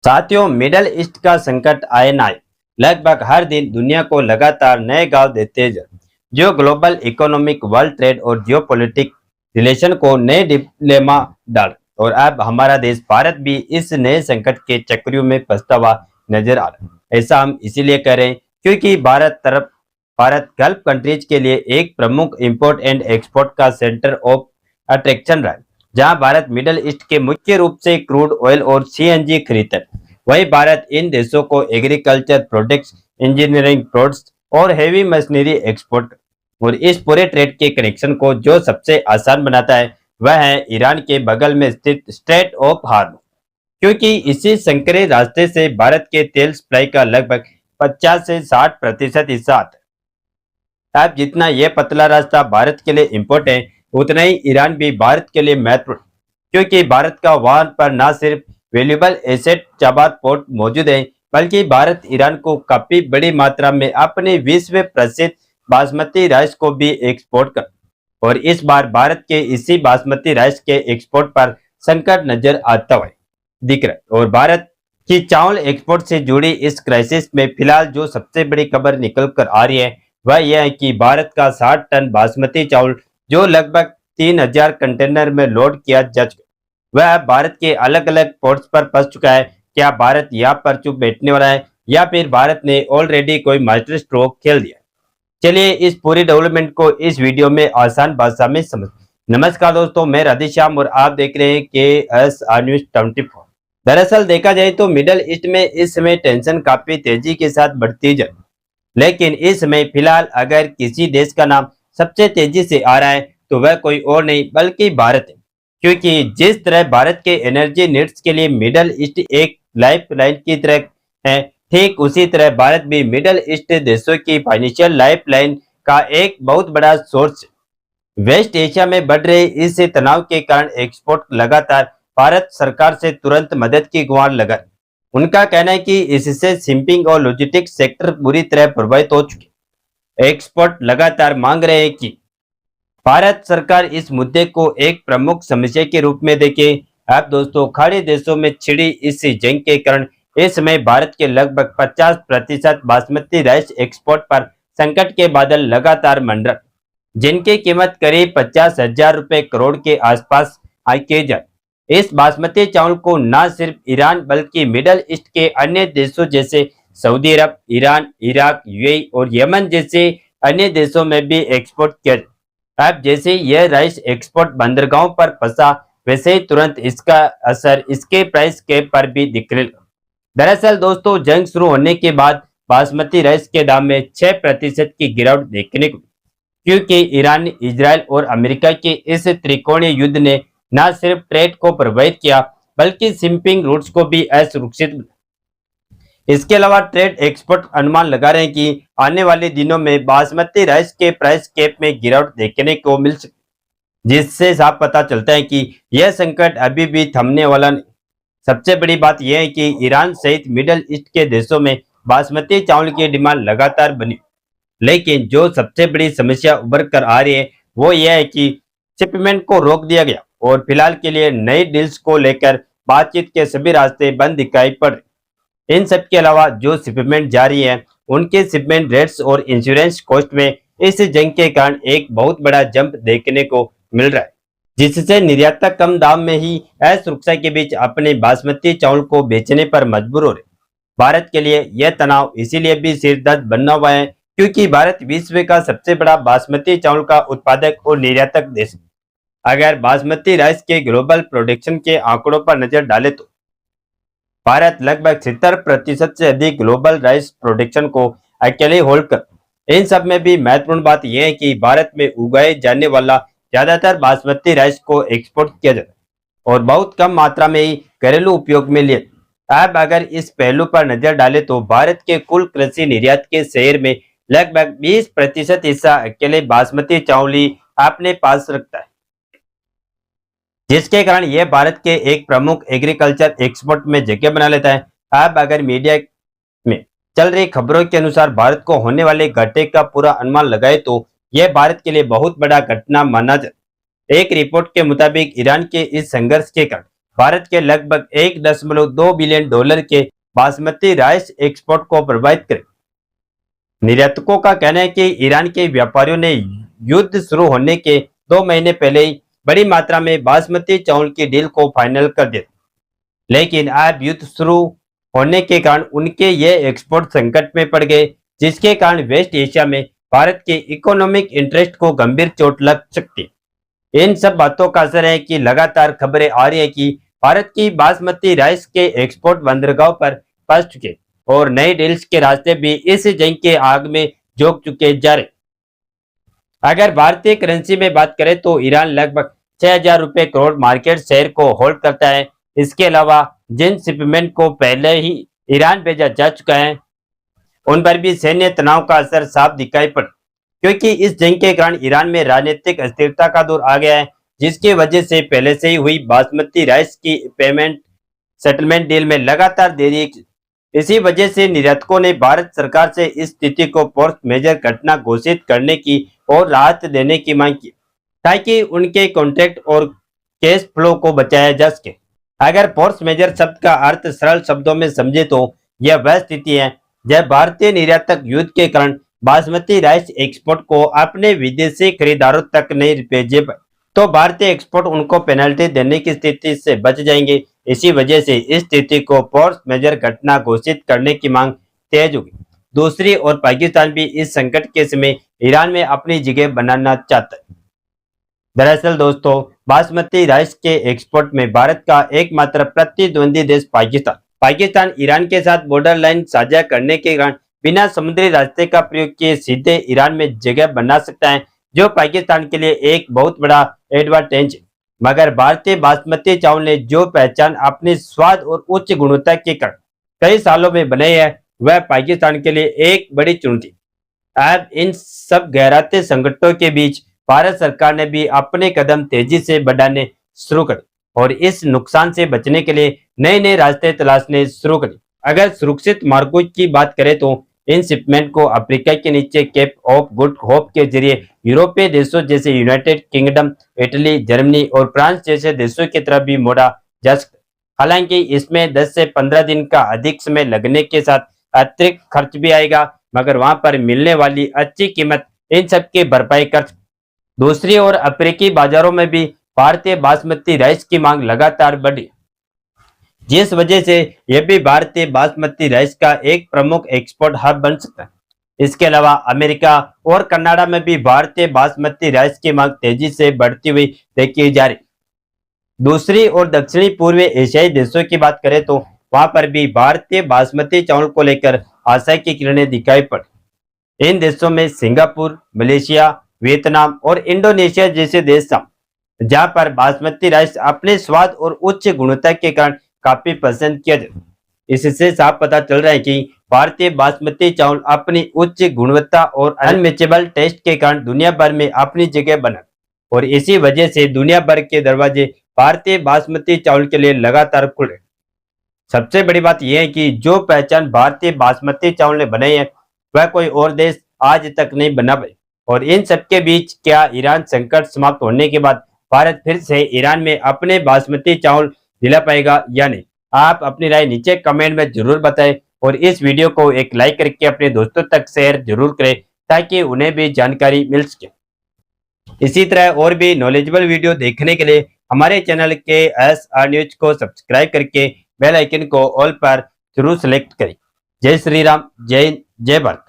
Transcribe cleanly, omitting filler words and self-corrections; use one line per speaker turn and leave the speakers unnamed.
साथियों, middle east का संकट आए ना आए, लगभग हर दिन दुनिया को लगातार नए गांव देते जा जो ग्लोबल इकोनॉमिक, वर्ल्ड ट्रेड और जियोपॉलिटिक रिलेशन को नए डिलेमा डाल। और अब हमारा देश भारत भी इस नए संकट के चक्रियों में फंसता हुआ नजर आ रहा है। ऐसा हम इसीलिए कह रहे हैं क्योंकि भारत गल्फ कंट्रीज के लिए एक प्रमुख इंपोर्ट एंड एक्सपोर्ट का सेंटर ऑफ अट्रैक्शन रहा है। जहां भारत मिडल ईस्ट के मुख्य रूप से क्रूड ऑयल और सीएनजी खरीदता है, वही भारत इन देशों को एग्रीकल्चर प्रोडक्ट्स, इंजीनियरिंग प्रोडक्ट्स और हेवी मशीनरी एक्सपोर्ट। और इस पूरे ट्रेड के कनेक्शन को जो सबसे आसान बनाता है वह है ईरान के बगल में स्थित स्ट्रेट ऑफ हार्मज, क्योंकि इसी संकरे रास्ते से भारत के तेल सप्लाई का लगभग 50 से 60% हिस्सा आता है। अब जितना यह पतला रास्ता भारत के लिए इम्पोर्ट है, उतना ही ईरान भी भारत के लिए महत्वपूर्ण, क्योंकि भारत का वहां पर न सिर्फ वैल्यूएबल एसेट चाबार पोर्ट मौजूद है, बल्कि भारत ईरान को काफी बड़ी मात्रा में अपने विश्व प्रसिद्ध बासमती राइस को भी एक्सपोर्ट कर। और इस बार भारत के इसी बासमती राइस के एक्सपोर्ट पर संकट नजर आता हुआ दिख रहा है। और भारत की चावल एक्सपोर्ट से जुड़ी इस क्राइसिस में फिलहाल जो सबसे बड़ी खबर निकल कर आ रही है वह यह है कि भारत का 60 टन बासमती चावल जो लगभग 3000 कंटेनर में लोड किया जा चुका, वह भारत के अलग अलग पोर्ट्स पर फंस चुका है। क्या भारत यहाँ पर चुप बैठने वाला है या फिर भारत ने ऑलरेडी कोई मास्टर स्ट्रोक खेल दिया? चलिए इस पूरी डेवलपमेंट को इस वीडियो में आसान भाषा में समझ। नमस्कार दोस्तों, मैं राधेश्याम और आप देख रहे हैं KSR न्यूज 24। दरअसल देखा जाए तो मिडल ईस्ट में इस समय टेंशन काफी तेजी के साथ बढ़ती जा रही है, लेकिन इस समय फिलहाल अगर किसी देश का नाम सबसे तेजी से आ रहा है तो वह कोई और नहीं बल्कि भारत है। क्योंकि जिस तरह भारत के एनर्जी नीड्स के लिए मिडल ईस्ट एक लाइफ लाइन की तरह है, ठीक उसी तरह भारत भी मिडल ईस्ट देशों की फाइनेंशियल लाइफ लाइन का एक बहुत बड़ा सोर्स है। वेस्ट एशिया में बढ़ रहे इस तनाव के कारण एक्सपोर्ट लगातार भारत सरकार से तुरंत मदद की गुहार लगा। उनका कहना है कि इससे शिपिंग और लॉजिस्टिक्स सेक्टर बुरी तरह प्रभावित हो चुके। एक्सपर्ट लगातार मांग रहे हैं कि भारत सरकार इस मुद्दे को एक प्रमुख समस्या के रूप में देखे। अब दोस्तों, खाड़ी देशों में छिड़ी इस जंग के कारण इस समय भारत के लगभग 50% बासमती राइस एक्सपोर्ट पर संकट के बादल लगातार मंडरा, जिनकी कीमत करीब 50,000 रुपए करोड़ के आसपास की जाए। इस बासमती चावल को न सिर्फ ईरान बल्कि मिडल ईस्ट के अन्य देशों जैसे सऊदी अरब, ईरान, इराक, यूएई और यमन जैसे अन्य देशों में भी एक्सपोर्ट किया जाए। अब जैसे यह राइस एक्सपोर्ट बंदरगाहों पर फंसा, वैसे ही तुरंत इसका असर इसके प्राइस कैप पर भी दिखने लगा। दरअसल दोस्तों, जंग शुरू होने के बाद बासमती राइस के दाम में 6% की गिरावट देखने को, क्योंकि ईरान, इजराइल और अमेरिका के इस त्रिकोणीय युद्ध ने न सिर्फ ट्रेड को प्रभावित किया बल्कि शिपिंग रूट्स को भी असुरक्षित बनाया। इसके अलावा ट्रेड एक्सपर्ट अनुमान लगा रहे हैं कि आने वाले दिनों में बासमती राइस के प्राइस कैप में गिरावट देखने को मिल सकती, जिससे साफ पता चलता है कि यह संकट अभी भी थमने वाला नहीं। सबसे बड़ी बात यह है कि ईरान सहित मिडल ईस्ट के देशों में बासमती चावल की डिमांड लगातार बनी, लेकिन जो सबसे बड़ी समस्या उभर कर आ रही है वो यह है कि शिपमेंट को रोक दिया गया और फिलहाल के लिए नई डील्स को लेकर बातचीत के सभी रास्ते बंद दिखाई पड़ रहे। इन सब के अलावा जो शिपमेंट जारी है उनके शिपमेंट रेट्स और इंश्योरेंस कॉस्ट में इस जंग के कारण एक बहुत बड़ा जंप देखने को मिल रहा है, जिससे निर्यातक कम दाम में ही असुरक्षा के बीच अपने बासमती चावल को बेचने पर मजबूर हो रहे। भारत के लिए यह तनाव इसीलिए भी सिरदर्द बनना हुआ है क्योंकि भारत विश्व का सबसे बड़ा बासमती चावल का उत्पादक और निर्यातक देश है। अगर बासमती राइस के ग्लोबल प्रोडक्शन के आंकड़ों पर नजर डाले तो भारत लगभग 70% से अधिक ग्लोबल राइस प्रोडक्शन को अकेले होल्ड कर। इन सब में भी महत्वपूर्ण बात यह है कि भारत में उगाए जाने वाला ज्यादातर बासमती राइस को एक्सपोर्ट किया जाता है और बहुत कम मात्रा में ही घरेलू उपयोग में लिया। अब अगर इस पहलू पर नजर डाले तो भारत के कुल कृषि निर्यात के शेयर में लगभग 20% हिस्सा अकेले बासमती चावल ही अपने पास रखता है, जिसके कारण यह भारत के एक प्रमुख एग्रीकल्चर एक्सपोर्ट में जगह बना लेता है। अब अगर मीडिया में चल रही खबरों के अनुसार भारत को होने वाले घाटे का पूरा अनुमान लगाए तो यह भारत के लिए बहुत बड़ा घटना माना जाए। एक रिपोर्ट के मुताबिक ईरान के इस संघर्ष के कारण भारत के लगभग 1.2 बिलियन डॉलर के बासमती राइस एक्सपोर्ट को प्रभावित करे। निर्यातकों का कहना है कि ईरान के व्यापारियों ने युद्ध शुरू होने के 2 महीने पहले ही बड़ी मात्रा में बासमती चावल की डील को फाइनल कर दिया, लेकिन अब युद्ध शुरू होने के कारण उनके ये एक्सपोर्ट संकट में पड़ गए, जिसके कारण वेस्ट एशिया में भारत के इकोनॉमिक इंटरेस्ट को गंभीर चोट लग सकती है। इन सब बातों का असर है कि लगातार खबरें आ रही है कि भारत की बासमती राइस के एक्सपोर्ट बंदरगाह पर फंस चुके और नई डील्स के रास्ते भी इस जंग के आग में झोंक चुके जा रहे। अगर भारतीय करेंसी में बात करें तो ईरान लगभग 6,000 रुपए करोड़ मार्केट शेयर को होल्ड करता है। इसके अलावा जिन शिपमेंट को पहले ही ईरान भेजा जा चुका है, उन पर भी सैन्य तनाव का असर साफ दिखाई पड़ा, क्योंकि इस जंग के कारण ईरान में राजनीतिक अस्थिरता का दौर आ गया है, जिसकी वजह से पहले से ही हुई बासमती राइस की पेमेंट सेटलमेंट डील में लगातार देरी। इसी वजह से निर्यातकों ने भारत सरकार से इस स्थिति को फोर्स मेजर घटना घोषित करने की और राहत देने की मांग की, ताकि उनके कॉन्ट्रैक्ट और कैश फ्लो को बचाया जा सके। अगर फोर्स मेजर शब्द का अर्थ सरल शब्दों में समझे तो यह वह स्थिति है जब भारतीय निर्यातक युद्ध के कारण बासमती राइस एक्सपोर्ट को अपने विदेशी खरीदारों तक नहीं भेजे पाए, तो भारतीय एक्सपोर्ट उनको पेनल्टी देने की स्थिति से बच जाएंगे। इसी वजह से इस स्थिति को फोर्स मेजर घटना घोषित करने की मांग तेज होगी। दूसरी ओर पाकिस्तान भी इस संकट के समय ईरान में अपनी जगह बनाना चाहता है। दरअसल दोस्तों, बासमती राइस के एक्सपोर्ट में भारत का एकमात्र प्रतिद्वंदी देश पाकिस्तान ईरान के साथ बॉर्डर लाइन साझा करने के कारण बिना समुद्री रास्ते का प्रयोग किए सीधे ईरान में जगह बना सकता है, जो पाकिस्तान के लिए एक बहुत बड़ा एडवांटेज है। मगर भारतीय बासमती चावल ने जो पहचान अपने स्वाद और उच्च गुणवत्ता के कारण कई सालों में बनाई है, वह पाकिस्तान के लिए एक बड़ी चुनौती। अब इन सब गहराते संकटों के बीच भारत सरकार ने भी अपने कदम तेजी से बढ़ाने शुरू कर और इस नुकसान से बचने के लिए नए नए रास्ते तलाशने शुरू करे। अगर सुरक्षित मार्गों की बात करें तो इन शिपमेंट को अफ्रीका के नीचे केप ऑफ गुड होप के जरिए यूरोपीय देशों जैसे यूनाइटेड किंगडम, इटली, जर्मनी और फ्रांस जैसे देशों की तरफ भी मोड़ा जा सकता है। हालांकि इसमें 10 से 15 दिन का अधिक समय लगने के साथ अतिरिक्त खर्च भी आएगा, मगर वहां पर मिलने वाली अच्छी कीमत इन सब की भरपाई कर। दूसरी ओर अफ्रीकी बाजारों में भी भारतीय बासमती राइस की मांग लगातार बढ़ी, जिस वजह से यह भी भारतीय बासमती राइस का एक प्रमुख एक्सपोर्ट हब बन सकता है। इसके अलावा अमेरिका और कनाडा में भी भारतीय बासमती राइस की मांग तेजी से बढ़ती हुई देखी जा रही। दूसरी ओर दक्षिणी पूर्वी एशियाई देशों की बात करें तो वहां पर भी भारतीय बासमती चावल को लेकर आशा की किरणें दिखाई पड़ी। इन देशों में सिंगापुर, मलेशिया, वियतनाम और इंडोनेशिया जैसे देश शामिल, जहां पर बासमती राइस अपने स्वाद और उच्च गुणवत्ता के कारण काफी पसंद किया जाता है। इससे साफ पता चल रहा है कि भारतीय बासमती चावल अपनी उच्च गुणवत्ता और अनमेचेबल टेस्ट के कारण दुनिया भर में अपनी जगह बना और इसी वजह से दुनिया भर के दरवाजे भारतीय बासमती चावल के लिए लगातार खुल रहे। सबसे बड़ी बात यह है कि जो पहचान भारतीय बासमती चावल ने बनाई है, वह कोई और देश आज तक नहीं बना पाए। और इन सबके बीच क्या ईरान संकट समाप्त होने के बाद भारत फिर से ईरान में अपने बासमती चावल दिला पाएगा या नहीं? आप अपनी राय नीचे कमेंट में जरूर बताएं और इस वीडियो को एक लाइक करके अपने दोस्तों तक शेयर जरूर करें, ताकि उन्हें भी जानकारी मिल सके। इसी तरह और भी नॉलेजेबल वीडियो देखने के लिए हमारे चैनल के SR न्यूज को सब्सक्राइब करके बेल आइकन को ऑल पर जरूर सेलेक्ट करें। जय श्री राम, जय हिंद, जय भारत।